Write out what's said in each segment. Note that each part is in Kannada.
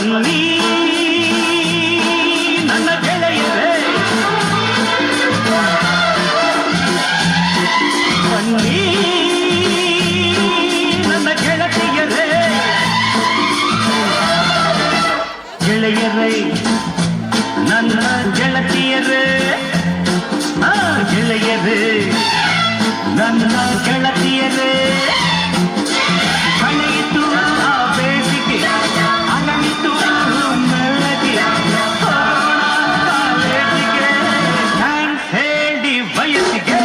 ಬನ್ನಿ ನನ್ನ ಗೆಳೆಯರೇ, ಬನ್ನಿ ನನ್ನ ಗೆಳತಿಯರೇ, ಗೆಳೆಯರೇ ನನ್ನ ಗೆಳತಿಯರೇ, ಗೆಳೆಯರೇ ನನ್ನ ಗೆಳತಿಯರೇ. ಕಳೆಯಿತು ಆ ಬೇಸಿಗೆ, ಅಗಲಿತು ಮೆಲ್ಲಗೆ, ಕಾಲೇಜಿಗೆ ಥ್ಯಾಂಕ್ಸ್ ಹೇಳಿ ವಯಸ್ಸಿಗೆ.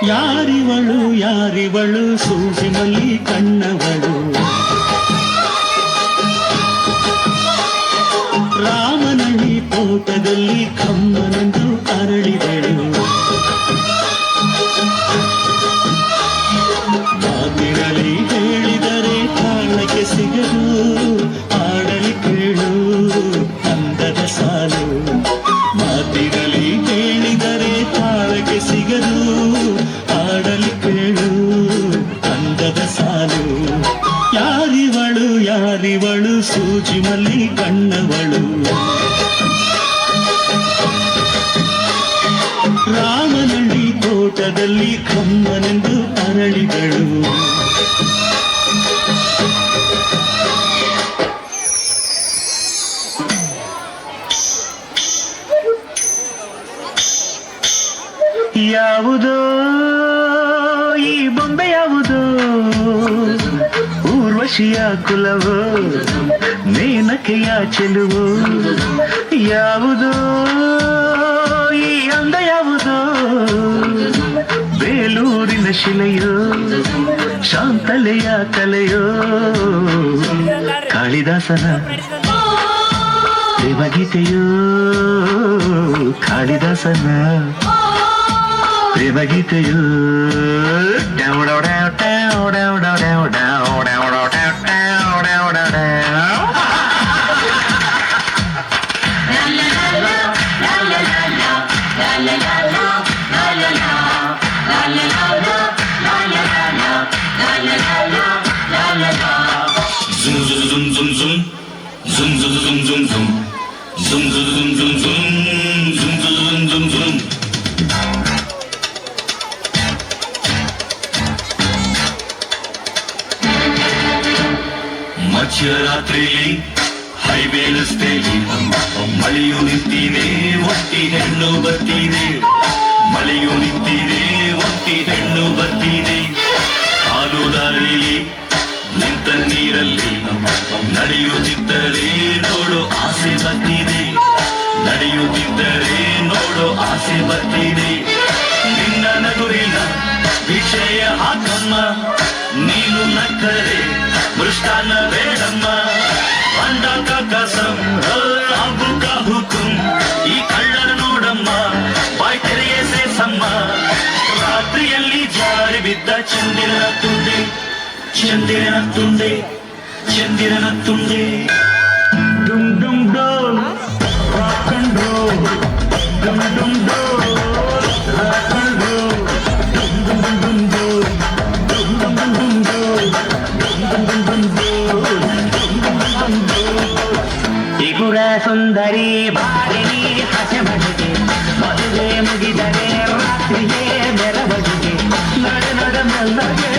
ಯಾರಿವಳು ಯಾರಿವಳು ಸೂಜಿ ಮಲ್ಲಿ ಕಣ್ಣವಳು, ರಾಮನಳ್ಳಿ ತೋಟದಲ್ಲಿ ಕಮ್ಮನೆಂದು ಅರಳಿದಳು. ಮಾತಿನಲ್ಲಿ ಹೇಳಿದರೆ ತಾಳಕ್ಕೆ ಸಿಗದು, ಆಡಲಿ ಕೇಳು ಅಂದದ ಸಾಲು. ಮಾತಿನಲ್ಲಿ ಹೇಳಿದರೆ ತಾಳಕ್ಕೆ ಸಿಗದು, ಆಡಲಿ ಕೇಳು ಅಂದದ ಸಾಲು. ಯಾರಿವಳು ಯಾರಿವಳು ಸೂಜಿ ಮಲ್ಲಿ ಕಣ್ಣವಳು, ರಾಮನಳ್ಳಿ ತೋಟದಲ್ಲಿ ಕಮ್ಮನೆಂದು ಅರಳಿದಳು. ಯಾವುದೋ ಈ ಬೊಂಬೆ ಯಾವುದೋ, ಊರ್ವಶಿಯ ಕುಲವೋ ಮೇನಕೆಯ ಚೆಲುವೋ. ಯಾವುದೋ ಈ ಅಂದ ಯಾವುದೋ, ಬೇಲೂರಿನ ಶಿಲೆಯೋ ಶಾಂತಲೆಯ ಕಲೆಯೋ. ಕಾಳಿದಾಸನ ಪ್ರೇಮಗೀತೆಯೋ, ಕಾಳಿದಾಸನ ಪ್ರೇಮಗೀತೆಯೋ. ಮಧ್ಯರಾತ್ರಿಯಲ್ಲಿ ಹೈವೇ ರಸ್ತೆಯಲ್ಲಿ ಮಳೆಯು ನಿಂತಿದೆ, ಒಟ್ಟಿ ಹೆಣ್ಣು ಬರ್ತಿದೆ. ಮಳೆಯು ನಿಂತಿದೆ, ಒಟ್ಟಿ ಹೆಣ್ಣು ಬರ್ತಿದೆ. ಹಾಲು ದಾರಿಯಲ್ಲಿ ನಿಂತ ನೀರಲ್ಲಿ ನಡೆಯುತ್ತಿದ್ದರೆ ನೋಡು ಆಸೆ ಬರ್ತಿದೆ. ನಡೆಯುತ್ತಿದ್ದರೆ ನೋಡು ಆಸೆ ಬರ್ತಿದೆ. ನಿನ್ನ ನಗುವಿನ ವಿಷಯ ಹಾಕಮ್ಮ, ನೀನು ನಕ್ಕರೆ ಮೃಷ್ಟಾನ್ನ ಬೇಡಮ್ಮ. ಅಂಡಕ ಕಸಂ ಅಬುಕ ಹುಕುಂ, ಈ ಕಳ್ಳನ ನೋಡಮ್ಮ ಬಾಯ್ ತೆರೆಯೇ ಸೇಸಮ್ಮ. ರಾತ್ರಿಯಲ್ಲಿ ಜಾರಿ ಬಿದ್ದ ಚಂದಿರನ ತುಂಡೆ, ಚಂದಿರನ ತುಂಡೆ, ಚಂದಿರನ ತುಂಡೆ. ಡುಮ್ ಡುಮ್ ಡೋಲ್ ರಾಕ್ ಅಂಡ್ ರೋಲ್, ಡುಮ್ ಡುಮ್ ಡೋಲ್ ರಾಕ್ ಅಂಡ್ ರೋಲ್, ಡುಮ್ ಡುಮ್ ಡುಮ್ ಡೋಲ್, ಡುಮ್ ಡುಮ್ ಡುಮ್ ಡೋಲ್, ಡುಮ್ ಡುಮ್ ಡುಮ್ ಡೋಲ್, ಡುಮ್ ಡುಮ್ ಡೋಲ್. ಇಗುರ ಸುಂದರಿ ಬಾರಿಣಿ ಹಸೆ ಬಗೆಗೆ, ಮದುವೆ ಮುಗಿದರೆ ರಾತ್ರಿಯೇ ಮೆರವಣಿಗೆ. ನಡೆ ನಡೆ ಮೆಲ್ಲಗೆ